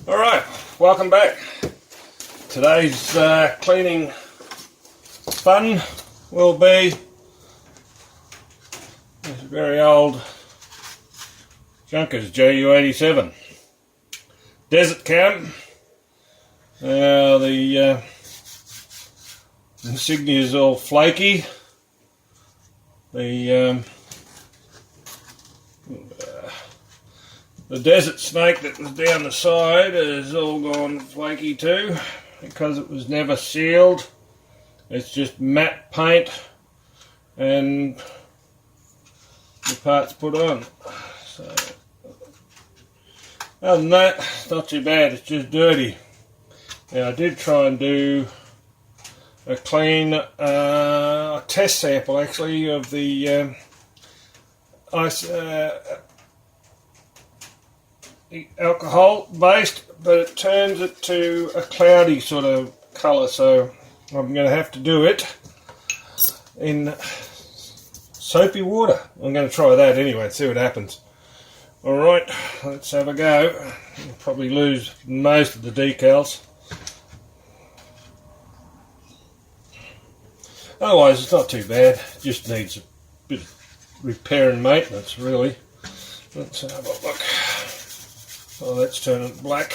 Alright, welcome back. Today's cleaning fun will be this very old Junkers Ju87 desert cam. Now the insignia is all flaky. The desert snake that was down the side has all gone flaky too, because it was never sealed. It's just matte paint and the parts put on. So other than that, it's not too bad, it's just dirty. Now I did try and do a clean test sample actually of the alcohol based, but it turns it to a cloudy sort of colour, so I'm going to have to do it in soapy water. I'm going to try that anyway and see what happens. Alright, let's have a go. I'll probably lose most of the decals. Otherwise it's not too bad, it just needs a bit of repair and maintenance really. Let's have a look. Oh, let's turn it black.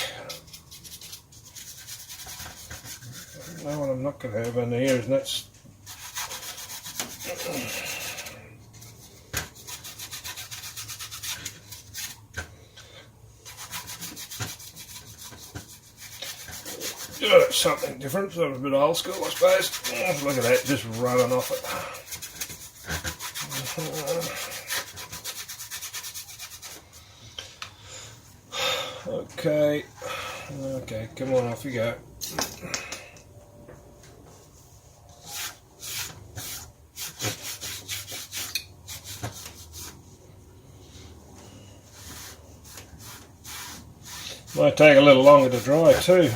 No, what I'm not going to have in here is that's something different, sort of a bit old school I suppose. Oh, look at that, just running off it. Okay, come on, off you go. Might take a little longer to dry too.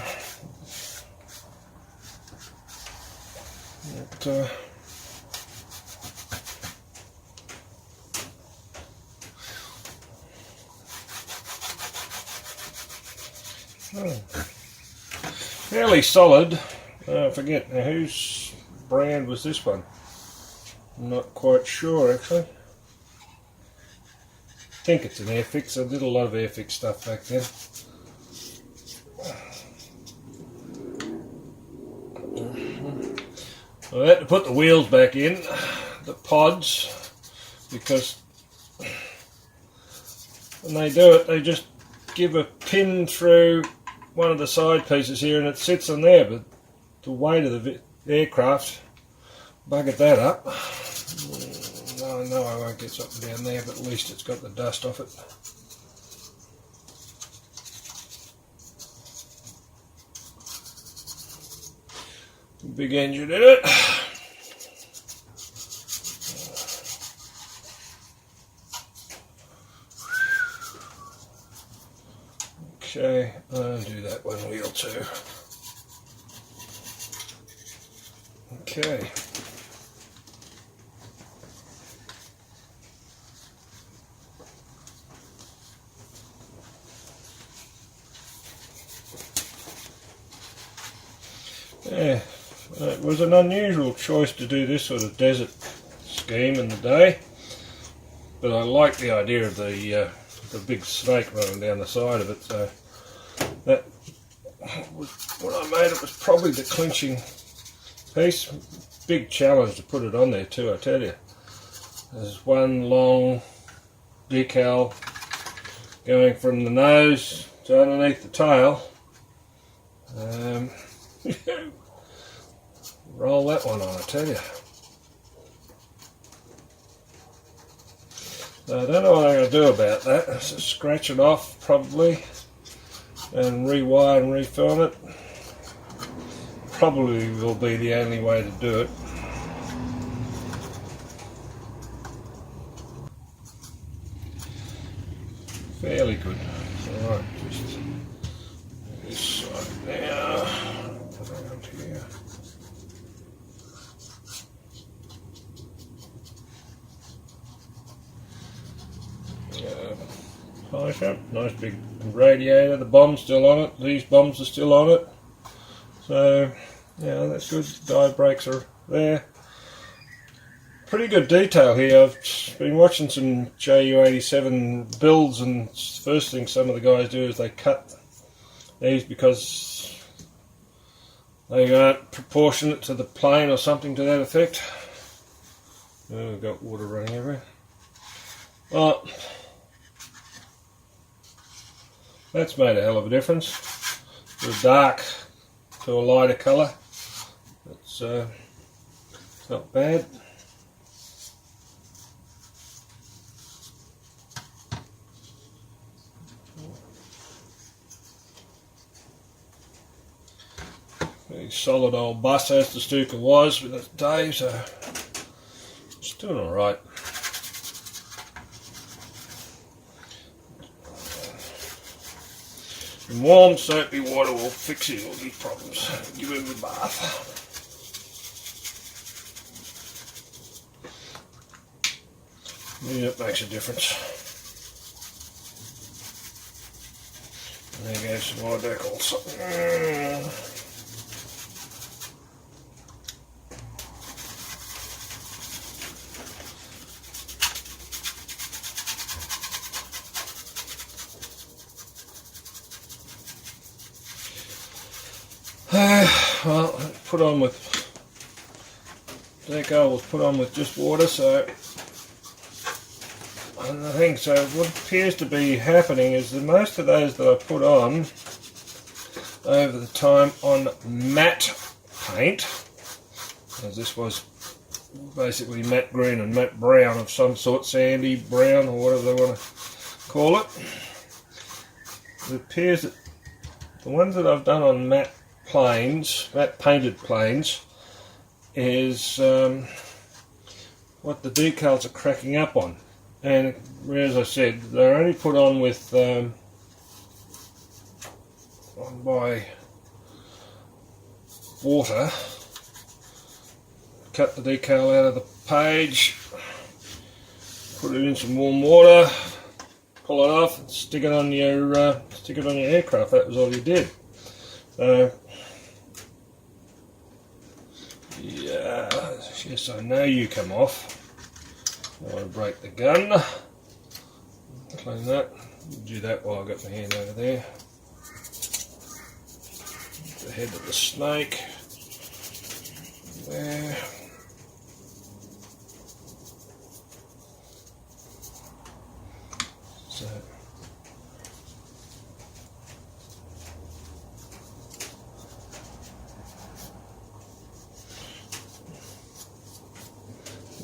But, fairly solid. I forget now, whose brand was this one? I'm not quite sure actually. I think it's an Airfix. I did a lot of Airfix stuff back then. I had to put the wheels back in, the pods, because when they do it they just give a pin through one of the side pieces here and it sits on there, but the weight of the aircraft buggered that up. No, I know I won't get something down there, but at least it's got the dust off it. Big engine in it. Okay, I'll do that one wheel too. Okay. Yeah, it was an unusual choice to do this sort of desert scheme in the day, but I like the idea of the big snake running down the side of it, so that was when I made it was probably the clinching piece. Big challenge to put it on there too, I tell you. There's one long decal going from the nose to underneath the tail. Roll that one on, I tell you. So I don't know what I'm going to do about that. Just scratch it off probably and rewire and refilm it. Probably will be the only way to do it. Fairly good. Alright, just this side now. Put that onto here. Nice one. Nice big radiator. The bomb's still on it. These bombs are still on it. So, yeah, that's good. Die brakes are there. Pretty good detail here. I've been watching some Ju87 builds, and the first thing some of the guys do is they cut these because they aren't proportionate to the plane or something to that effect. Oh, we've got water running everywhere. Well, that's made a hell of a difference. The dark to a lighter colour. It's not bad. Very solid old bus as the Stuka was with its day, so it's doing alright. And warm soapy water will fix all these problems. Give him a bath. Yeah, it makes a difference. And there goes some more decals. Well, put on with decal was put on with just water, so and I think so. What appears to be happening is that most of those that I put on over the time on matte paint, as this was basically matte green and matte brown of some sort, sandy brown or whatever they want to call it. It appears that the ones that I've done on matte planes, matte painted planes, is what the decals are cracking up on. And as I said, they're only put on with by water. Cut the decal out of the page, put it in some warm water, pull it off, and stick it on your aircraft. That was all you did. So, yeah, yes, I know you come off. I want to break the gun. Clean that. Do that while I've got my hand over there. The head of the snake. There. So.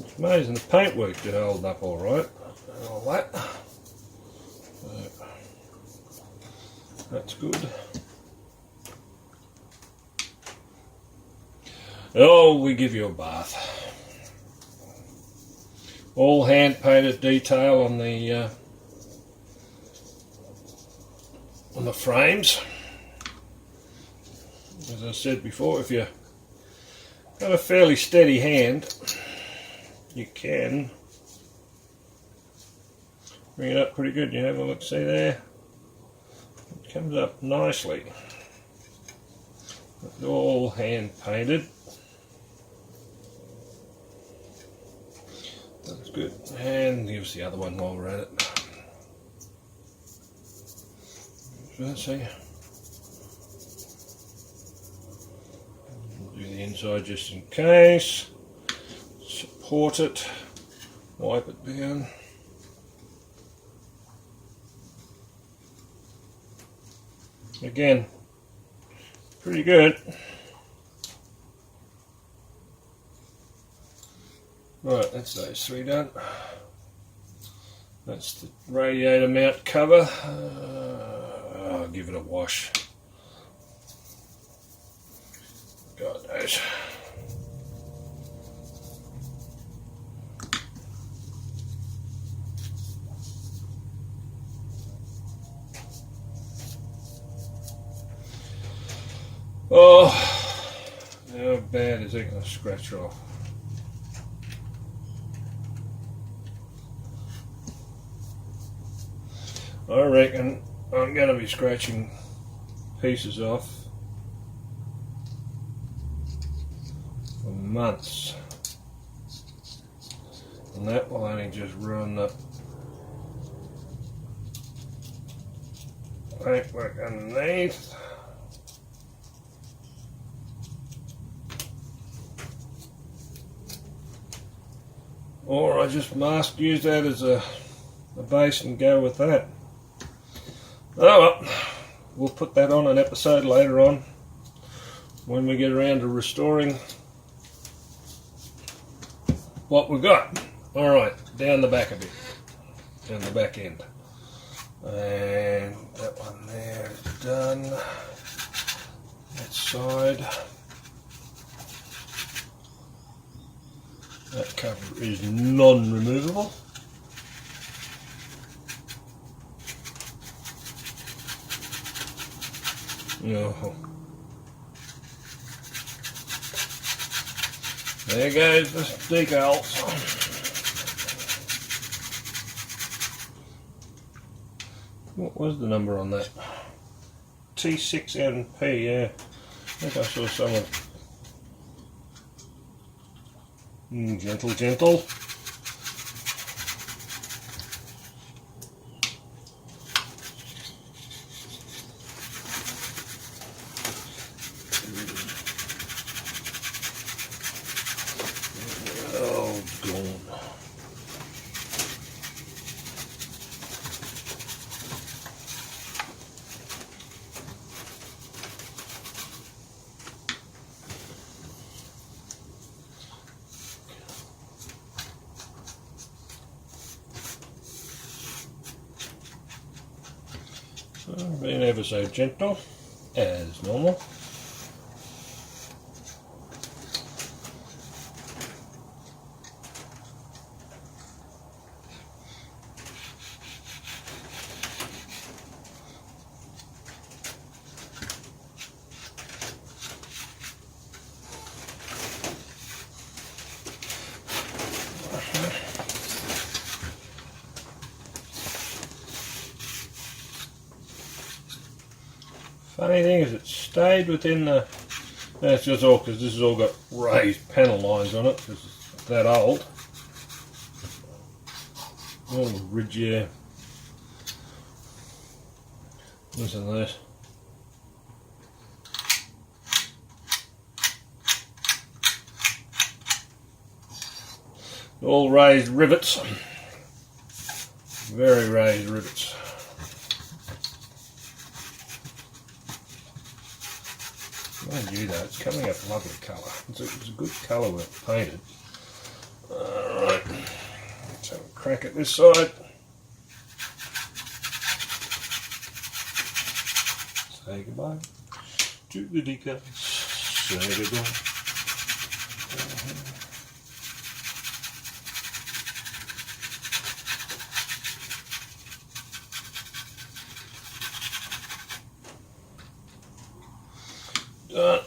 It's amazing the paintwork did hold up all right, and all that. So, that's good. Oh, we give you a bath. All hand painted detail on the frames. As I said before, if you got a fairly steady hand, you can bring it up pretty good. You have a look, see there? It comes up nicely. It's all hand painted. That's good. And give us the other one while we're at it. Let's see. Do the inside just in case. Support it. Wipe it down. Again, pretty good. Right, that's those three done. That's the radiator mount cover. I'll give it a wash. God knows. Oh, how bad is it going to scratch off? I reckon I'm going to be scratching pieces off for months, and that will only just ruin the paintwork underneath. Or I just use that as a base and go with that. Oh well, we'll put that on an episode later on when we get around to restoring what we got. Alright, down the back a bit, down the back end. And that one there is done. That side. That cover is non-removable. Oh. There goes the decals. What was the number on that? T6NP, yeah. I think I saw someone. Gentle, gentle. Oh, gone. Being ever so gentle, as normal. Funny thing is, it stayed within the. That's just all because this has all got raised panel lines on it because it's that old. All the ridge, yeah. Listen to this. All raised rivets. Very raised rivets. Mind you though, it's coming up lovely colour. It's a good colour when it's painted. Alright, let's have a crack at this side. Say goodbye to the decals. Say goodbye. Done.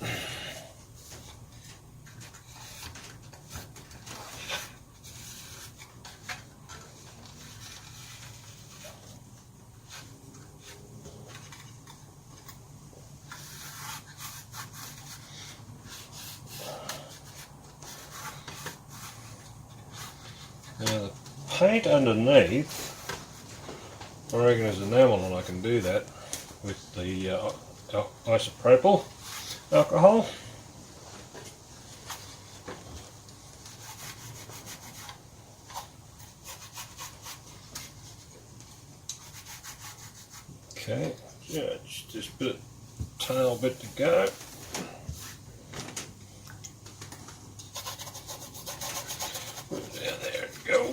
Now the paint underneath, I reckon is enamel, and I can do that with the isopropyl alcohol. Okay, yeah, just a bit of tail bit to go. Put it down there and go.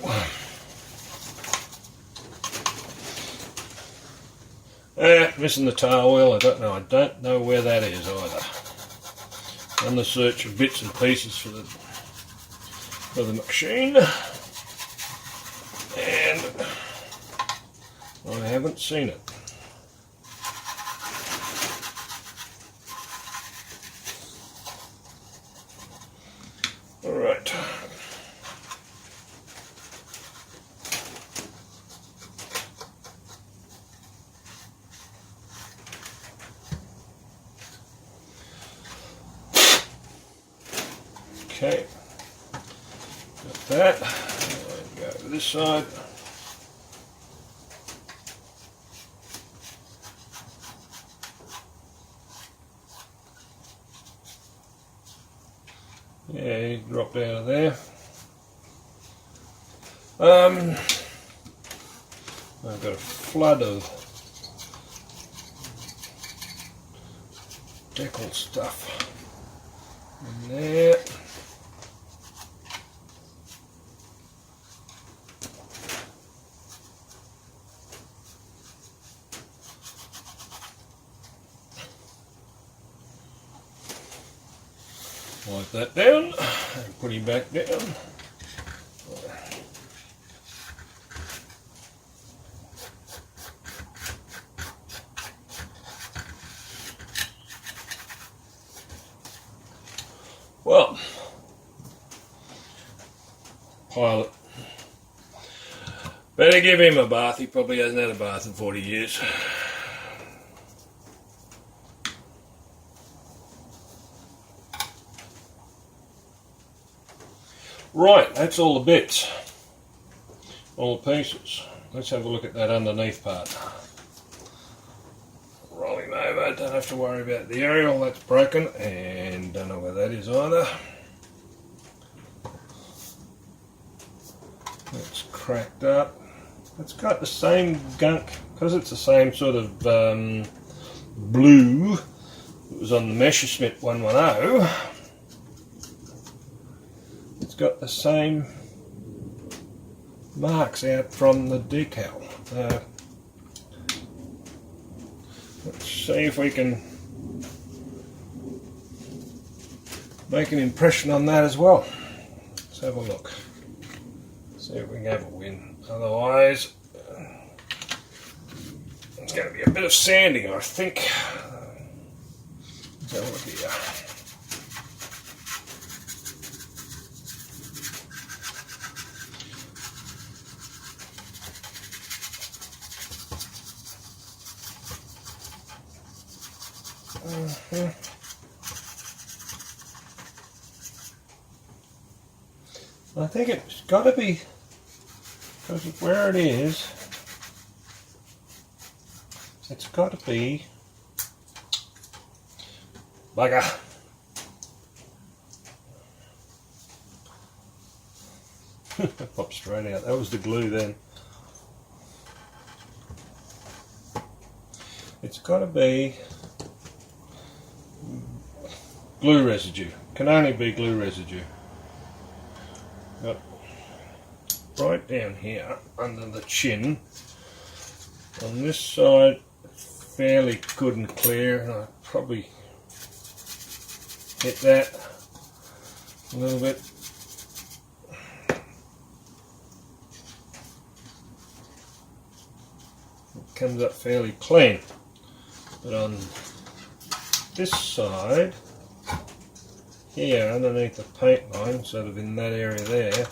Missing the tail wheel. I don't know where that is either. On the search of bits and pieces for the machine, and I haven't seen it. All right. Okay, got that. Go to this side. Yeah, he dropped out of there. I've got a flood of decal stuff in there. Wipe that down and put him back down. Well, pilot. Better give him a bath. He probably hasn't had a bath in 40 years. Right, that's all the bits, all the pieces. Let's have a look at that underneath part. Roll him over, don't have to worry about the aerial, that's broken, and don't know where that is either. It's cracked up. It's got the same gunk, because it's the same sort of blue that was on the Messerschmitt 110. It's got the same marks out from the decal. Let's see if we can make an impression on that as well. Let's have a look. See if we can have a win. Otherwise, it's going to be a bit of sanding, I think. Let's have a look here. I think it's got to be, because of where it is, it's got to be bugger. Popped straight out. That was the glue then. It's got to be glue residue. Can only be glue residue. Got right down here under the chin. On this side, fairly good and clear. And I probably hit that a little bit. It comes up fairly clean. But on this side, here underneath the paint line, sort of in that area there,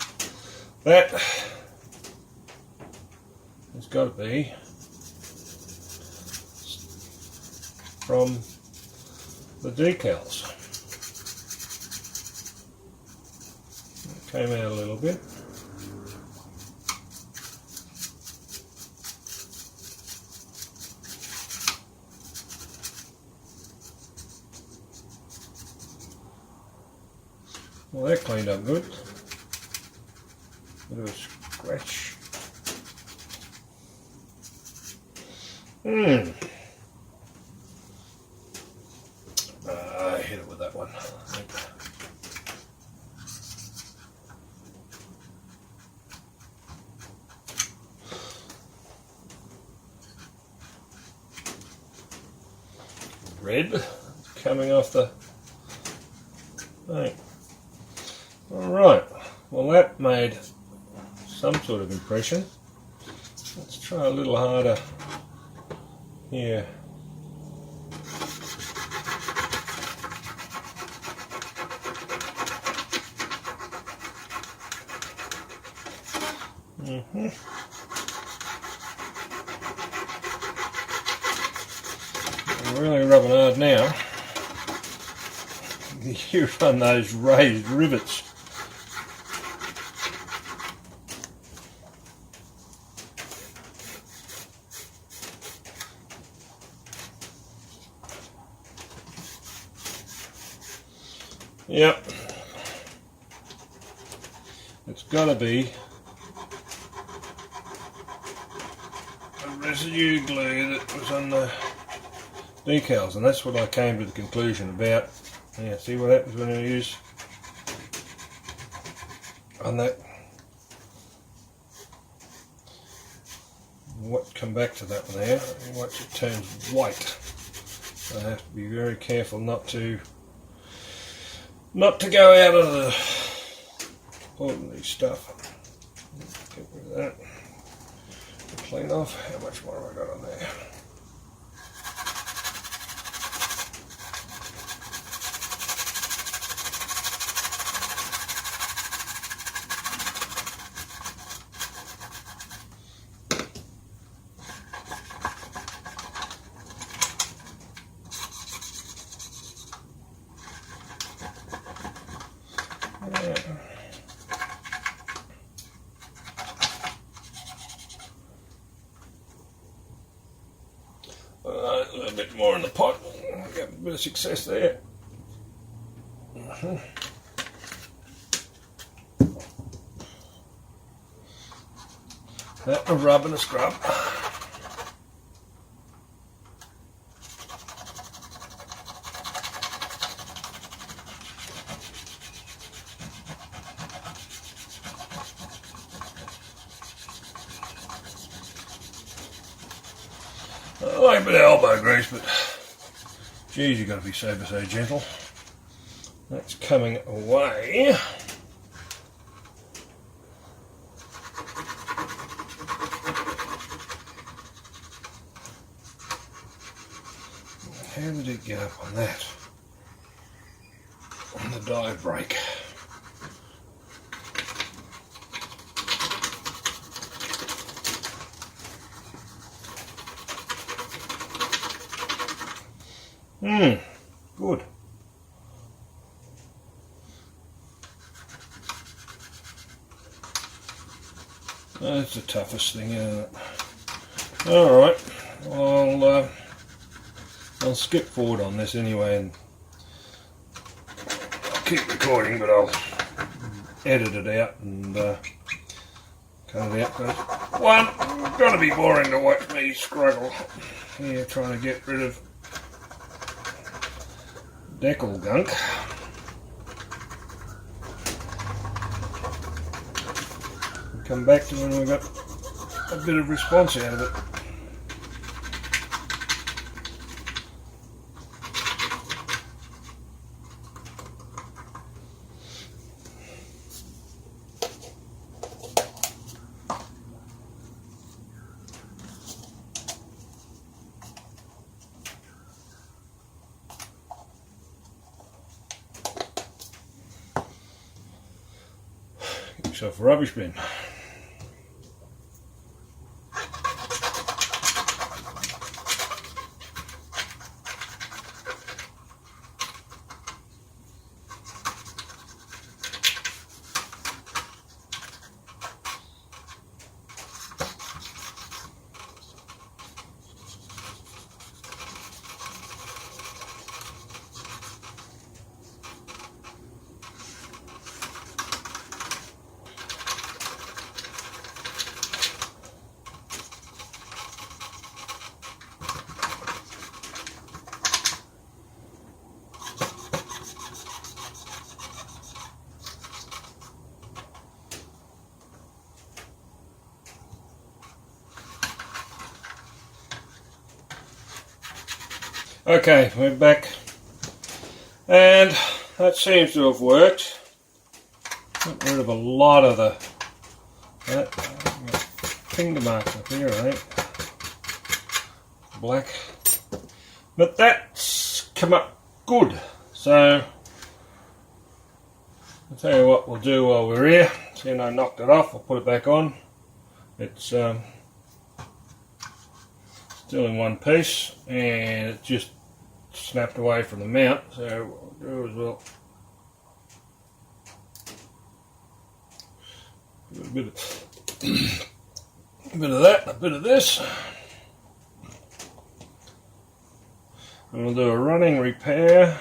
that has got to be from the decals. It came out a little bit. Well, that cleaned up good. Bit of a scratch. I hit it with that one. Red coming off the thing. Alright, well that made some sort of impression. Let's try a little harder here. I'm really rubbing hard now. you run those raised rivets. Yep, it's got to be a residue glue that was on the decals, and that's what I came to the conclusion about. Yeah, see what happens when I use on that. What come back to that one there? Once it turns white, so I have to be very careful not to go out of the ordinary stuff. Get rid of that. Clean off. How much more have I got on there? A little bit more in the pot. Got a bit of success there. That a rub and a scrub. I like a bit of elbow grease, but geez, you've got to be so gentle. That's coming away. How did it get up on that? On the dive brake. Good. That's the toughest thing, isn't it? Alright, I'll skip forward on this anyway, and I'll keep recording, but I'll edit it out and cut it out. One, gotta be boring to watch me struggle here trying to get rid of decal gunk. We'll come back to when we've got a bit of response out of it. Yourself a rubbish bin. Okay, we're back, and that seems to have worked. Got rid of a lot of that finger marks up here, I think. Black, but that's come up good. So I'll tell you what we'll do while we're here. See, I knocked it off. I'll put it back on. It's still in one piece, and it just snapped away from the mount, so what I'll do is we'll do a bit of that, a bit of this, and we'll do a running repair.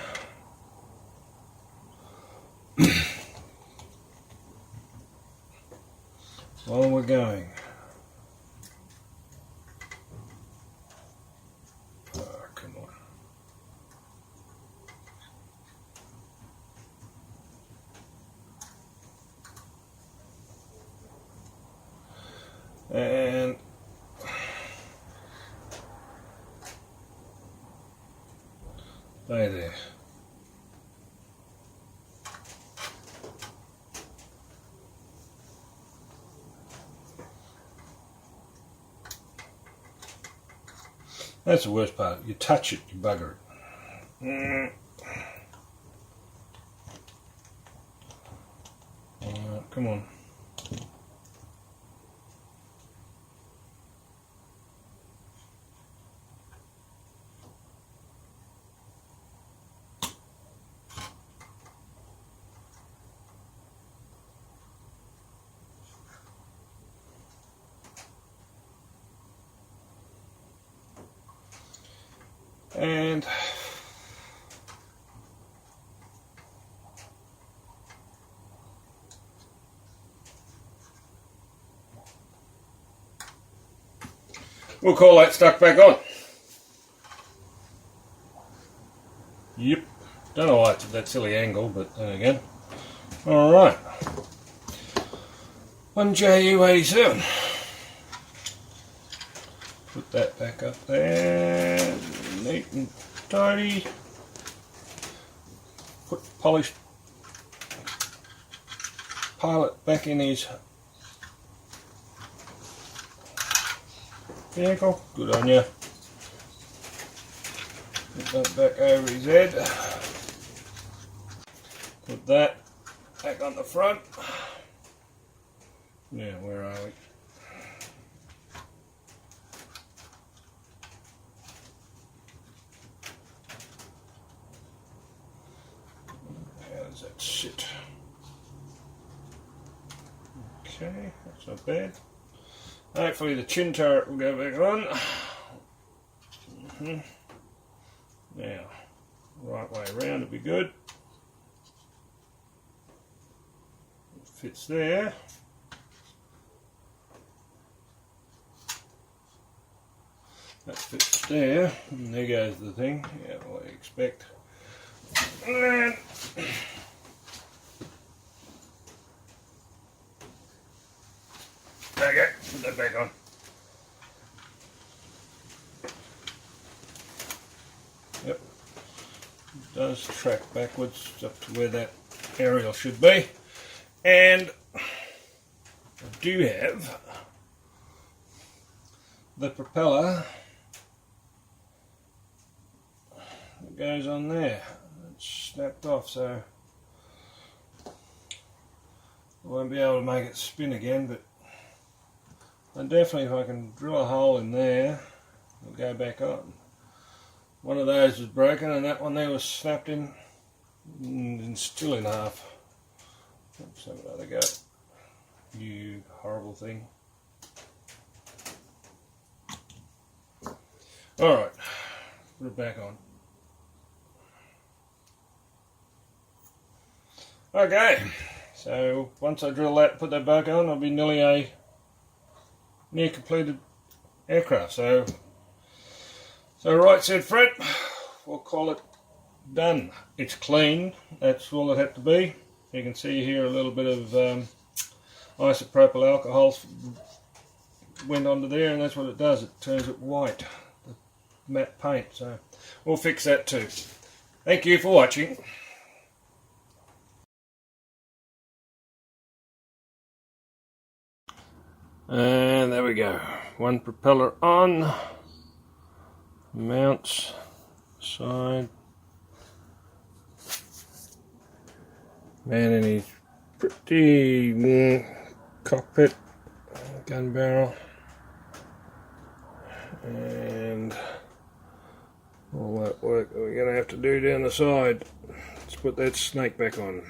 While we're going. Oh, come on. And stay there. That's the worst part. You touch it, you bugger it. Come on. And we'll call that stuck back on. Yep. Don't know why it's at that silly angle, but then again. Alright. 1JU87. Put that back up there. Neat and tidy. Put the polished pilot back in his vehicle. Good on you. Put that back over his head. Put that back on the front. Yeah, where are we? How does that sit? Okay, that's not bad. Hopefully the chin turret will go back on. Now, right way around would be good. It fits there. That fits there. And there goes the thing. Yeah, what I expect. And okay, put that back on. Yep, it does track backwards up to where that aerial should be. And I do have the propeller that goes on there. It's snapped off, so I won't be able to make it spin again, but and definitely if I can drill a hole in there, it'll go back on. One of those was broken and that one there was snapped in and still in half. Let's have another go. You horrible thing. Alright, put it back on. Okay, so once I drill that, put that back on, I'll be nearly a near completed aircraft. So right said Fred, we'll call it done. It's clean, that's all it had to be. You can see here a little bit of isopropyl alcohol went onto there, and that's what it does, it turns it white, the matte paint. So we'll fix that too. Thank you for watching. And there we go, one propeller on, mounts, side, man in his pretty cockpit, gun barrel, and all that work that we're going to have to do down the side. Let's put that snake back on.